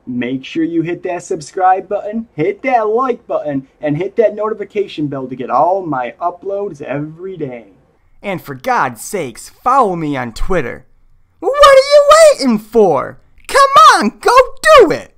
make sure you hit that subscribe button, hit that like button, and hit that notification bell to get all my uploads every day. And for God's sakes, follow me on Twitter. What are you waiting for? Come on, go do it!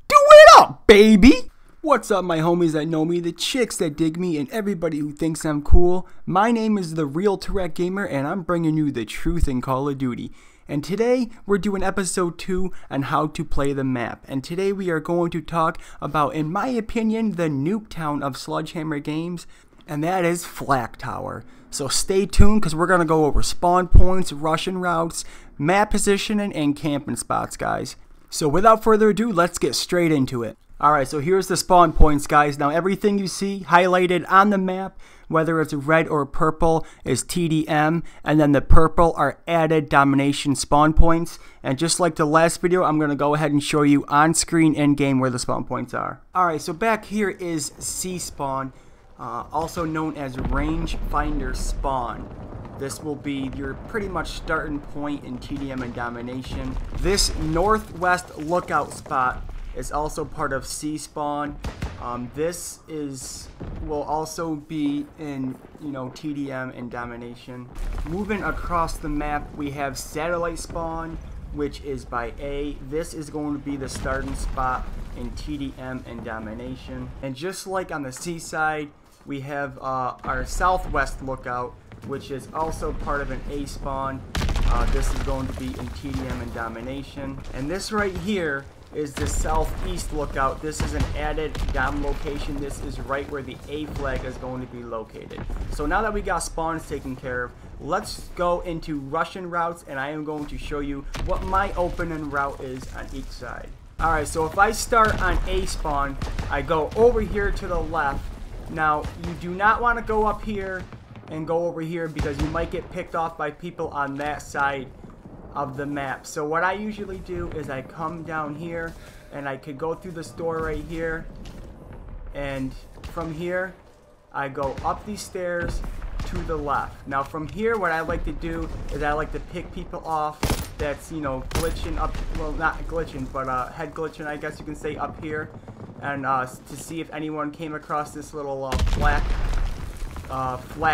Do it up, baby! What's up, my homies that know me, the chicks that dig me, and everybody who thinks I'm cool? My name is The Real Tourette Gamer, and I'm bringing you the truth in Call of Duty. And today, we're doing episode 2 on how to play the map. And today we are going to talk about, in my opinion, the Nuketown of Sledgehammer Games, and that is Flak Tower. So stay tuned, because we're going to go over spawn points, Russian routes, map positioning, and camping spots, guys. So without further ado, let's get straight into it. Alright, so here's the spawn points, guys. Now everything you see highlighted on the map, whether it's red or purple, is TDM, and then the purple are added domination spawn points. And just like the last video, I'm going to go ahead and show you on screen in-game where the spawn points are. Alright, so back here is C-spawn, also known as range finder spawn. This will be your pretty much starting point in TDM and domination. This northwest lookout spot is also part of C-spawn. This will also be in, TDM and domination. Moving across the map, we have satellite spawn, which is by A. This is going to be the starting spot in TDM and domination. And just like on the C side, we have our southwest lookout, which is also part of an A spawn. This is going to be in TDM and domination. And this right here is the southeast lookout. This is an added dom location. This is right where the A flag is going to be located. So now that we got spawns taken care of, let's go into Russian routes, and I am going to show you what my opening route is on each side. Alright, so if I start on A spawn, I go over here to the left. Now, you do not want to go up here and go over here because you might get picked off by people on that side of the map. So what I usually do is I come down here, and I could go through this door right here, and from here I go up these stairs to the left. Now from here, what I like to do is I like to pick people off that's glitching up, well, not glitching, but head glitching, I guess you can say, up here, and to see if anyone came across this little flak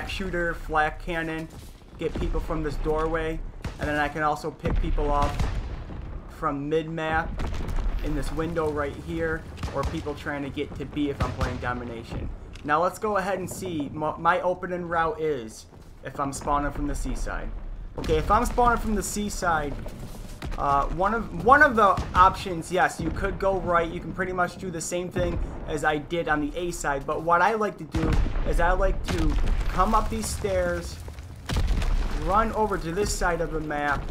shooter, flak cannon, get people from this doorway. And then I can also pick people off from mid-map in this window right here, or people trying to get to B if I'm playing domination. Now let's go ahead and see my opening route is if I'm spawning from the C side. Okay, if I'm spawning from the C side, one of the options, yes, you could go right. You can pretty much do the same thing as I did on the A side. But what I like to do is I like to come up these stairs, run over to this side of the map,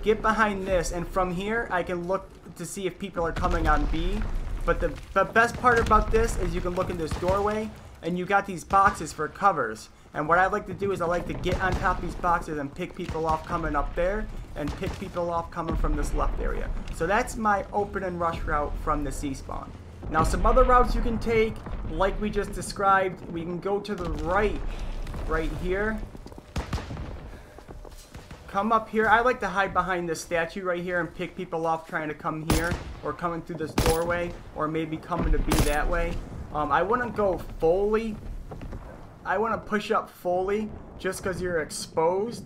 get behind this, and from here I can look to see if people are coming on B. But the best part about this is you can look in this doorway, and you got these boxes for covers. And what I like to do is I like to get on top of these boxes and pick people off coming up there, and pick people off coming from this left area. So that's my open and rush route from the C spawn. Now some other routes you can take, like we just described, we can go to the right here. Come up here. I like to hide behind this statue right here and pick people off trying to come here, or coming through this doorway, or maybe coming to be that way. I wouldn't go fully. I wouldn't push up fully just because you're exposed.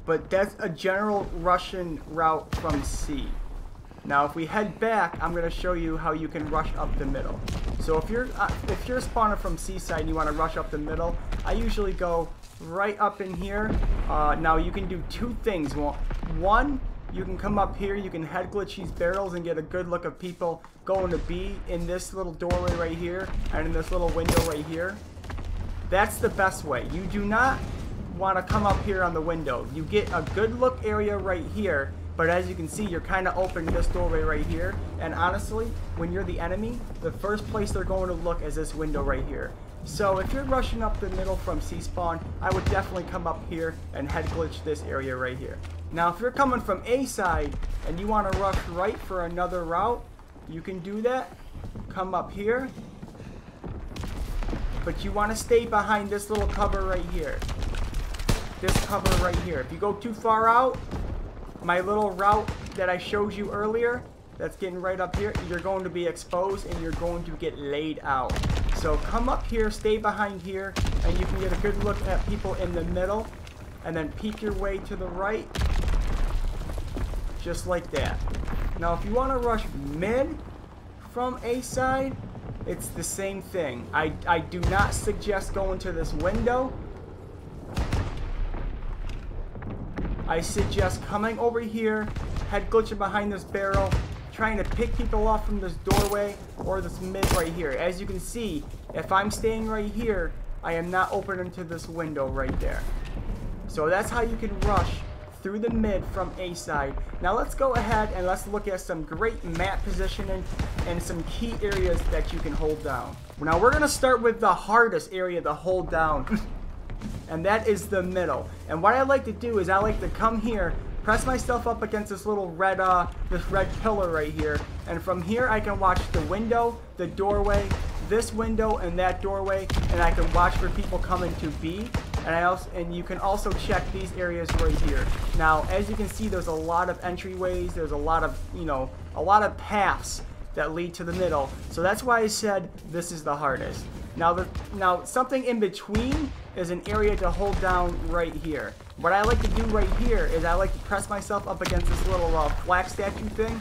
But that's a general Russian route from C. Now if we head back, I'm going to show you how you can rush up the middle. So if you're spawning from C side and you want to rush up the middle, I usually go right up in here. Now you can do two things. One, you can come up here, you can head glitch these barrels and get a good look of people going to B in this little doorway right here and in this little window right here. That's the best way. You do not want to come up here on the window. You get a good look area right here, but as you can see, you're kind of open in this doorway right here. And honestly, when you're the enemy, the first place they're going to look is this window right here. So if you're rushing up the middle from C-spawn, I would definitely come up here and head glitch this area right here. Now if you're coming from A side and you want to rush right for another route, you can do that. Come up here. But you want to stay behind this little cover right here. This cover right here. If you go too far out, my little route that I showed you earlier, that's getting right up here, you're going to be exposed and you're going to get laid out. So come up here, stay behind here, and you can get a good look at people in the middle, and then peek your way to the right, just like that. Now if you want to rush mid from A side, it's the same thing. I do not suggest going to this window. I suggest coming over here, head glitching behind this barrel, trying to pick people off from this doorway or this mid right here. As you can see, if I'm staying right here, I am not opening to this window right there. So that's how you can rush through the mid from A side. Now let's go ahead and let's look at some great map positioning and some key areas that you can hold down. Now we're going to start with the hardest area to hold down. And that is the middle. And what I like to do is I like to come here, press myself up against this little red pillar right here, and from here I can watch the window, the doorway, this window, and that doorway, and I can watch for people coming to B. And you can also check these areas right here. Now, as you can see, there's a lot of entryways. There's a lot of, a lot of paths that lead to the middle. So that's why I said this is the hardest. Now something in between is an area to hold down right here. What I like to do right here is I like to press myself up against this little flak statue thing,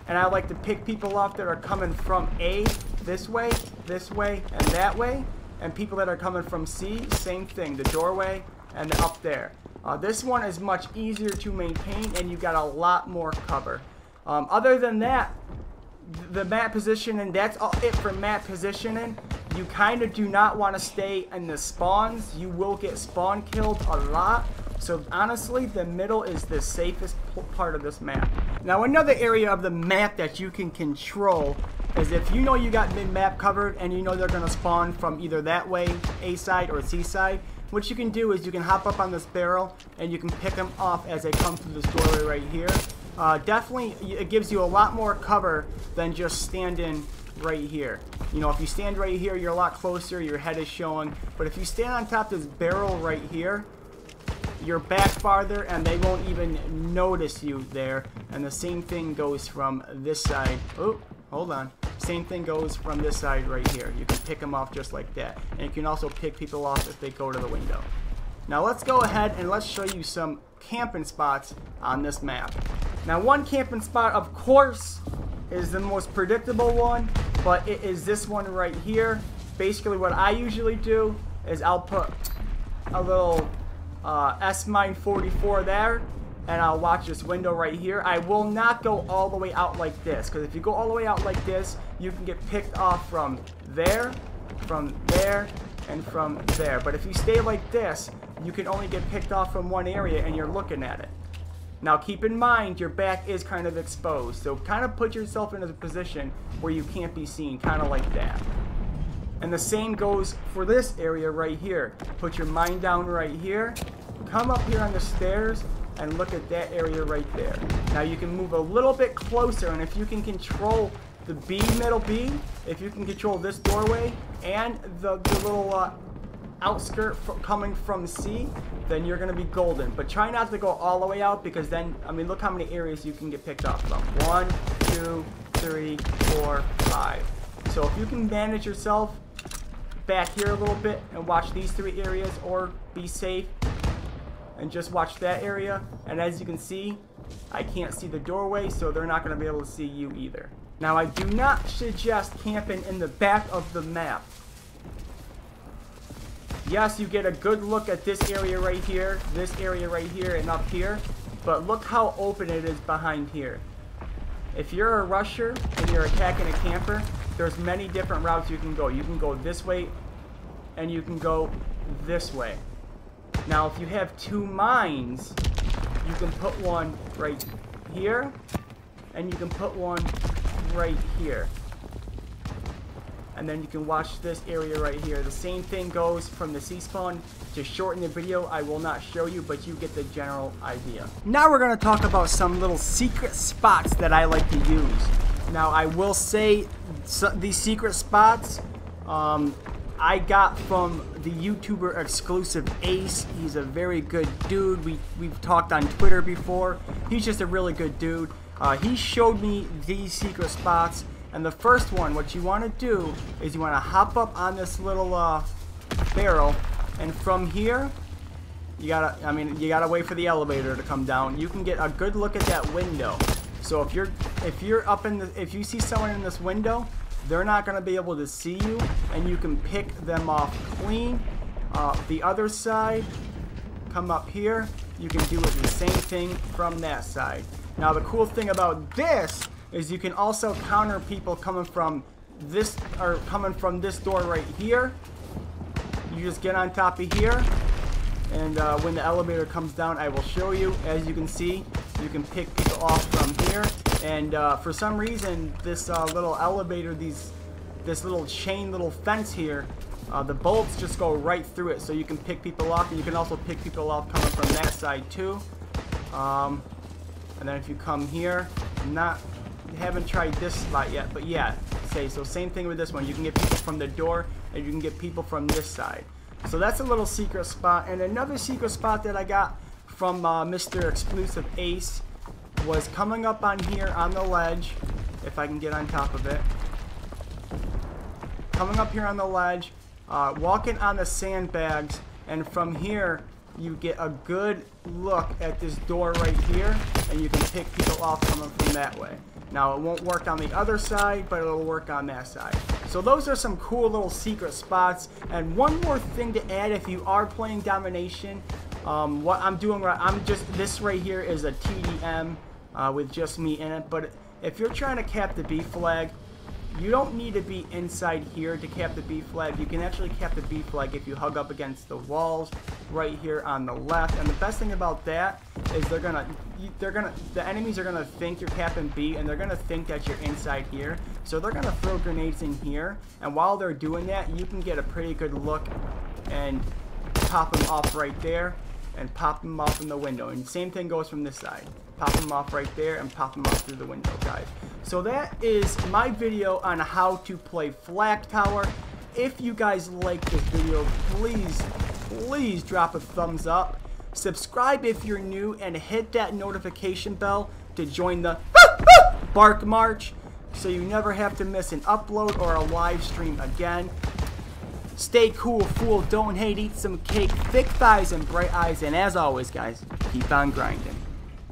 and I like to pick people off that are coming from A this way, and that way, and people that are coming from C, same thing, the doorway and up there. This one is much easier to maintain, and you got a lot more cover. Other than that, the map positioning, that's all it for map positioning. You kind of do not want to stay in the spawns. You will get spawn killed a lot. So honestly, the middle is the safest part of this map. Now another area of the map that you can control is if you know you got mid-map covered and you know they're going to spawn from either that way, A side or C side, what you can do is you can hop up on this barrel and you can pick them off as they come through this doorway right here. Definitely, it gives you a lot more cover than just standing right here. If you stand right here, you're a lot closer, your head is showing. But if you stand on top of this barrel right here, you're back farther and they won't even notice you there. And the same thing goes from this side. Oh, hold on. Same thing goes from this side right here. You can pick them off just like that. And you can also pick people off if they go to the window. Now let's go ahead and let's show you some camping spots on this map. Now one camping spot, of course, is the most predictable one, but it is this one right here. Basically what I usually do is I'll put a little S-Mine 44 there, and I'll watch this window right here. I will not go all the way out like this, because if you go all the way out like this, you can get picked off from there, and from there. But if you stay like this, you can only get picked off from one area and you're looking at it. Now keep in mind, your back is kind of exposed, so kind of put yourself in a position where you can't be seen, kind of like that. And the same goes for this area right here. Put your mind down right here, come up here on the stairs, and look at that area right there. Now you can move a little bit closer, and if you can control the middle B, if you can control this doorway and the little outskirt coming from C, then you're going to be golden. But try not to go all the way out, because then, I mean, look how many areas you can get picked off from. 1, 2, 3, 4, 5. So if you can manage yourself back here a little bit and watch these 3 areas, or be safe and just watch that area. And as you can see, I can't see the doorway, so they're not going to be able to see you either. Now I do not suggest camping in the back of the map. Yes, you get a good look at this area right here, and up here, but look how open it is behind here. If you're a rusher and you're attacking a camper, there's many different routes you can go. You can go this way, and you can go this way. Now, if you have 2 mines, you can put one right here, and you can put one right here. And then you can watch this area right here. The same thing goes from the C-spawn. To shorten the video, I will not show you, but you get the general idea. Now we're going to talk about some little secret spots that I like to use. Now I will say, these secret spots I got from the YouTuber Xclusive Ace. He's a very good dude. We've talked on Twitter before. He's just a really good dude. He showed me these secret spots, and the first one, what you want to do is you want to hop up on this little barrel, and from here, you gotta wait for the elevator to come down. You can get a good look at that window. So if you see someone in this window, they're not gonna be able to see you, and you can pick them off clean. The other side, come up here, you can do it the same thing from that side. Now the cool thing about this is you can also counter people coming from this door right here. You just get on top of here, and when the elevator comes down, I will show you. As you can see, you can pick people off from here, and for some reason this little elevator, this little chain little fence here, the bolts just go right through it, so you can pick people off, and you can also pick people off coming from that side too. And then if you come here, haven't tried this spot yet, but yeah, so same thing with this one. You can get people from the door, and you can get people from this side. So that's a little secret spot. And another secret spot that I got from Mr. Xclusive Ace was coming up on here on the ledge, if I can get on top of it. Coming up here on the ledge, walking on the sandbags, and from here you get a good look at this door right here, and you can pick people off coming from that way. Now it won't work on the other side, but it'll work on that side. So those are some cool little secret spots. And one more thing to add, if you are playing domination, what I'm doing this right here is a TDM with just me in it. But if you're trying to cap the B flag, you don't need to be inside here to cap the B flag. You can actually cap the B flag if you hug up against the walls right here on the left. And the best thing about that is the enemies are gonna think you're capping B, and they're gonna think that you're inside here. So they're gonna throw grenades in here, and while they're doing that, you can get a pretty good look and pop them off right there, and pop them off in the window. And same thing goes from this side. Pop them off right there and pop them off through the window, guys. So that is my video on how to play Flak Tower. If you guys like this video, please drop a thumbs up. Subscribe if you're new, and hit that notification bell to join the Bark March, so you never have to miss an upload or a live stream again. Stay cool, fool, don't hate, eat some cake, thick thighs and bright eyes, and as always, guys, keep on grinding.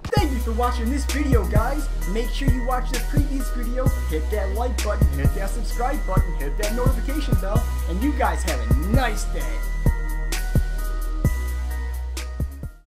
Thank you for watching this video, guys. Make sure you watch the previous video, hit that like button, hit that subscribe button, hit that notification bell, and you guys have a nice day.